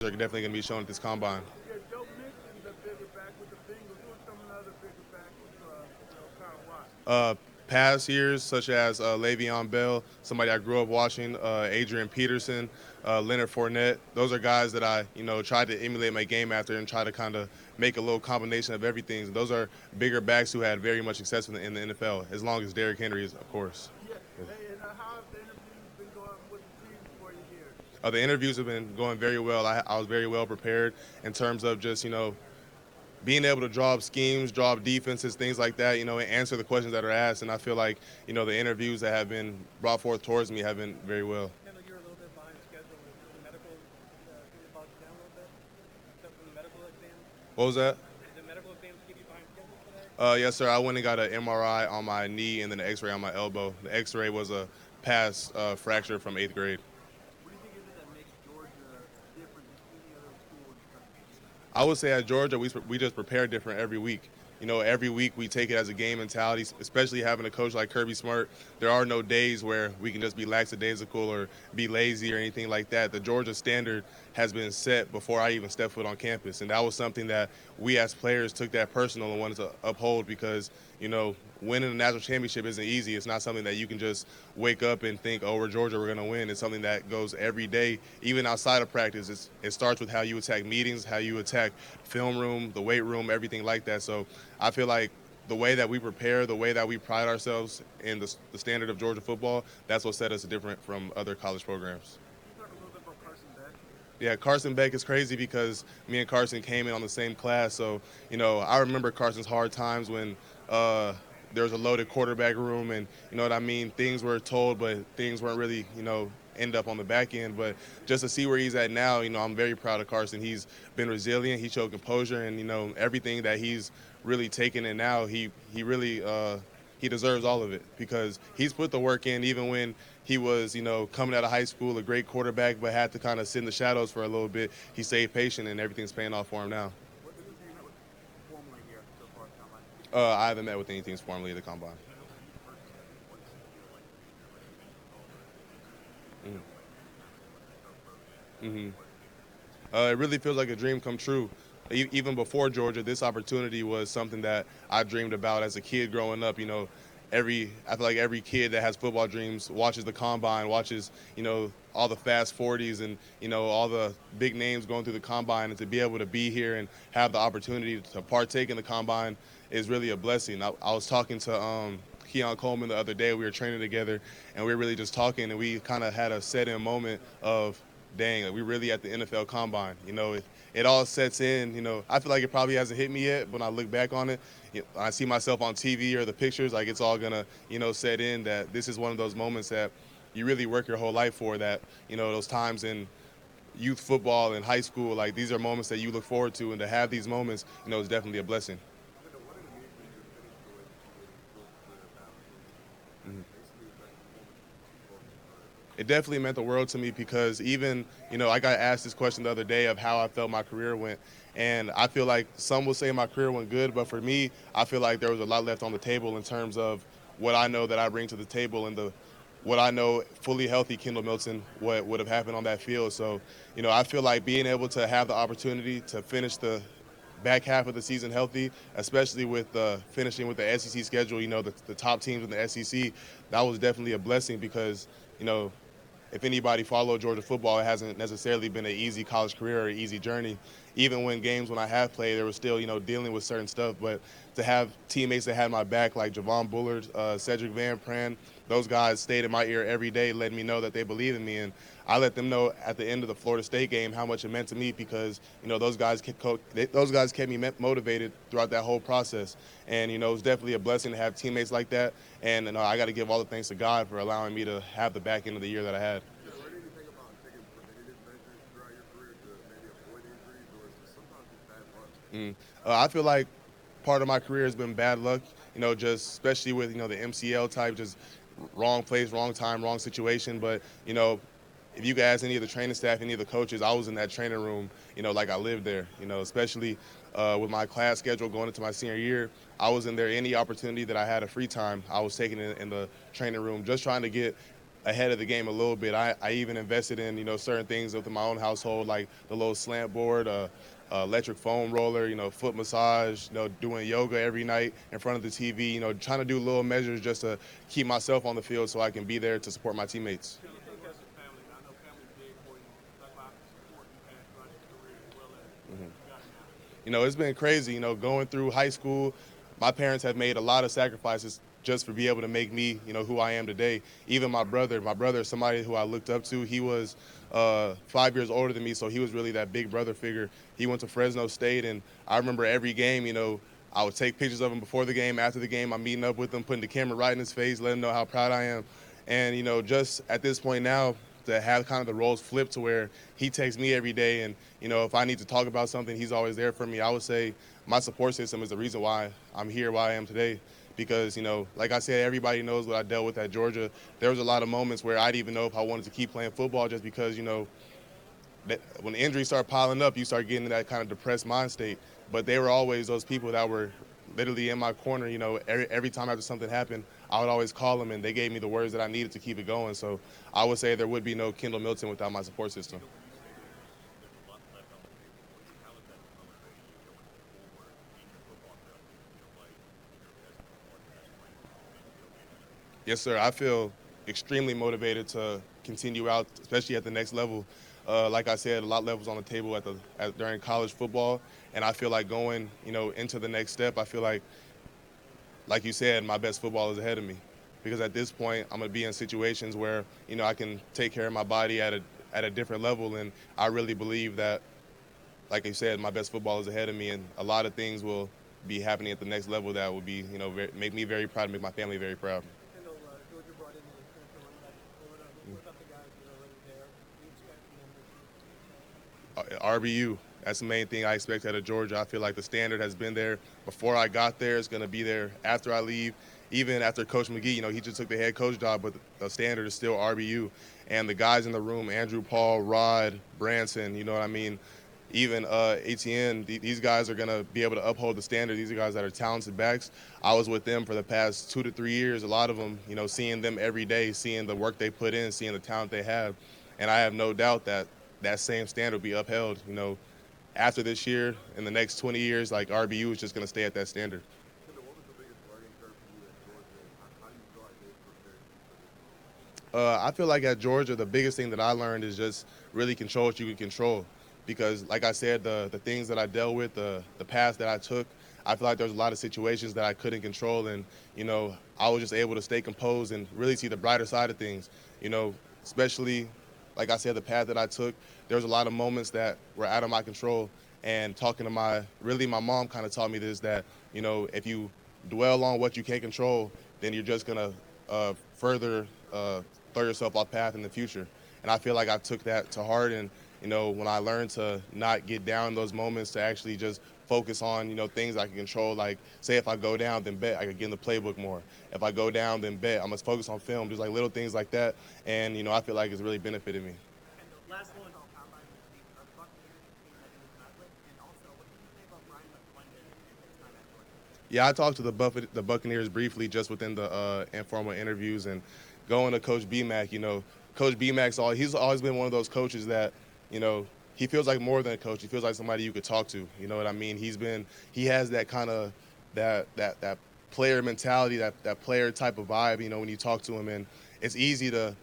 Are definitely going to be shown at this combine. Yeah, Joe Mixon's a bigger back with the Bengals. Who are some of the other bigger backs kind of watch? Uh, Past years, such as Le'Veon Bell, somebody I grew up watching, Adrian Peterson, Leonard Fournette. Those are guys that I, tried to emulate my game after and try to kind of make a little combination of everything. Those are bigger backs who had very much success in the NFL, as long as Derrick Henry is, of course. Yeah. Hey, and how have the interviews been going with the team for you here? The interviews have been going very well. I was very well prepared in terms of just, being able to draw up schemes, draw up defenses, things like that, and answer the questions that are asked. And I feel like, the interviews that have been brought forth towards me have been very well. Kendall, you're a little bit behind schedule with the medical. Can you bog you down a little bit? Except for the medical exams. What was that? Did the medical exams keep you behind schedule today? Yes, sir. I went and got an MRI on my knee and then an X-ray on my elbow. The X-ray was a past fracture from 8th grade. What do you think is it that makes Georgia different than any other school in the country? I would say at Georgia, we just prepare different every week. Every week we take it as a game mentality, especially having a coach like Kirby Smart. There are no days where we can just be lackadaisical or be lazy or anything like that. The Georgia standard has been set before I even stepped foot on campus. And that was something that we as players took that personal and wanted to uphold because, winning a national championship isn't easy. It's not something that you can just wake up and think, oh, we're Georgia, we're going to win. It's something that goes every day, even outside of practice. It starts with how you attack meetings, how you attack film room, the weight room, everything like that. So I feel like the way that we prepare, the way that we pride ourselves in the standard of Georgia football, that's what set us different from other college programs. Can you talk a little bit about Carson Beck? Yeah, Carson Beck is crazy because me and Carson came in on the same class. So, I remember Carson's hard times when there was a loaded quarterback room and, you know what I mean, things were told, but things weren't really, end up on the back end. But just to see where he's at now, I'm very proud of Carson. He's been resilient. He showed composure and, everything that he's really taken in now, he really he deserves all of it because he's put the work in even when he was, coming out of high school, a great quarterback, but had to kind of sit in the shadows for a little bit. He stayed patient and everything's paying off for him now. What did you met with formally here so far at Combine? I haven't met with anything formally at the combine. Mm-hmm. It really feels like a dream come true. Even before Georgia, this opportunity was something that I dreamed about as a kid growing up. I feel like every kid that has football dreams watches the combine, watches, all the fast 40s and, all the big names going through the combine. And to be able to be here and have the opportunity to partake in the combine is really a blessing. I was talking to Keon Coleman the other day. We were training together, and we were really just talking, and we kind of had a set-in moment of, dang, like we really at the NFL Combine. It all sets in. I feel like it probably hasn't hit me yet. When I look back on it, I see myself on TV or the pictures, like it's all gonna, set in that this is one of those moments that you really work your whole life for. That those times in youth football and high school, like these are moments that you look forward to, and to have these moments, is definitely a blessing. It definitely meant the world to me because even, I got asked this question the other day of how I felt my career went. And I feel like some will say my career went good, but for me, I feel like there was a lot left on the table in terms of what I know that I bring to the table and what I know fully healthy Kendall Milton, what would have happened on that field. So, I feel like being able to have the opportunity to finish the back half of the season healthy, especially with finishing with the SEC schedule, the top teams in the SEC, that was definitely a blessing because, if anybody followed Georgia football, it hasn't necessarily been an easy college career or an easy journey. Even when I have played, there was still, dealing with certain stuff. But to have teammates that had my back, like Javon Bullard, Cedric Van Pran, those guys stayed in my ear every day, letting me know that they believe in me. And I let them know at the end of the Florida State game how much it meant to me because, those guys kept me motivated throughout that whole process. And, it was definitely a blessing to have teammates like that. And I got to give all the thanks to God for allowing me to have the back end of the year that I had. Did you learn anything about taking preventative measures throughout your career to maybe avoid injuries, or is it sometimes just bad luck? I feel like part of my career has been bad luck, just especially with, the MCL type, just wrong place, wrong time, wrong situation. But, if you could ask any of the training staff, any of the coaches, I was in that training room, like I lived there, especially with my class schedule going into my senior year. I was in there any opportunity that I had of free time. I was taking it in the training room, just trying to get ahead of the game a little bit. I even invested in certain things within my own household, like the little slant board, electric foam roller, foot massage, doing yoga every night in front of the TV, trying to do little measures just to keep myself on the field so I can be there to support my teammates. Do you think as a family, I know family's big for you, talk about the support you've had throughout your career as well as you got it now. It's been crazy, going through high school. My parents have made a lot of sacrifices just for be able to make me, who I am today. Even my brother is somebody who I looked up to. He was 5 years older than me, so he was really that big brother figure. He went to Fresno State, and I remember every game, I would take pictures of him before the game, after the game. I'm meeting up with him, putting the camera right in his face, letting him know how proud I am. And, just at this point now, to have kind of the roles flipped to where he takes me every day, and if I need to talk about something, he's always there for me. I would say my support system is the reason why I'm here, why I am today, because like I said, everybody knows what I dealt with at Georgia. There was a lot of moments where I didn't even know if I wanted to keep playing football, just because that when injuries start piling up, you start getting in that kind of depressed mind state. But they were always those people that were literally in my corner. Every time after something happened, I would always call them, and they gave me the words that I needed to keep it going. So I would say there would be no Kendall Milton without my support system. Yes, sir. I feel extremely motivated to continue out, especially at the next level. Like I said, a lot of levels on the table during college football, and I feel like going, into the next step. I feel like you said, my best football is ahead of me, because at this point, I'm gonna be in situations where I can take care of my body at a different level, and I really believe that, like you said, my best football is ahead of me, and a lot of things will be happening at the next level that will be, make me very proud, make my family very proud. Kendall, Georgia brought in the transfer running back from Florida. What about the guys that are already there? What do you expect from them this year? RBU. That's the main thing I expect out of Georgia. I feel like the standard has been there before I got there. It's going to be there after I leave. Even after Coach McGee, he just took the head coach job, but the standard is still RBU. And the guys in the room, Andrew Paul, Rod, Branson, you know what I mean? Even ATN, these guys are going to be able to uphold the standard. These are guys that are talented backs. I was with them for the past 2 to 3 years, a lot of them, seeing them every day, seeing the work they put in, seeing the talent they have. And I have no doubt that that same standard will be upheld, after this year, in the next 20 years. Like, RBU is just going to stay at that standard. Kendall, what was the biggest learning curve for you at Georgia, and how do you feel like they prepared you for this moment? I feel like at Georgia, the biggest thing that I learned is just really control what you can control. Because, like I said, the things that I dealt with, the paths that I took, I feel like there was a lot of situations that I couldn't control. And, I was just able to stay composed and really see the brighter side of things. Especially, like I said, the path that I took, there was a lot of moments that were out of my control. And talking to my mom kind of taught me this, that, if you dwell on what you can't control, then you're just going to further throw yourself off path in the future. And I feel like I took that to heart. And, when I learned to not get down in those moments, to actually just focus on, things I can control. Like, say if I go down, then bet I could get in the playbook more. If I go down, then bet I must focus on film. Just like little things like that. And, I feel like it's really benefited me. And the last one, combine with the Buccaneers, the team that he was not with, and also what did you say about Brian McClendon and his time at Georgia? Yeah, I talked to the Buccaneers briefly just within the informal interviews, and going to Coach BMAC. Coach he's always been one of those coaches that, he feels like more than a coach. He feels like somebody you could talk to. You know what I mean? He has that kind of that player mentality, that player type of vibe. When you talk to him, and it's easy to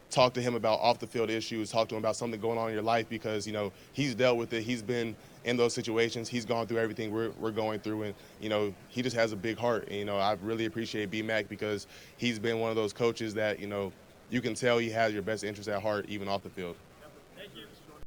talk to him about off the field issues, talk to him about something going on in your life, because he's dealt with it. He's been in those situations. He's gone through everything we're going through, and he just has a big heart. And, I really appreciate BMAC, because he's been one of those coaches that you can tell he has your best interest at heart, even off the field. Thank you.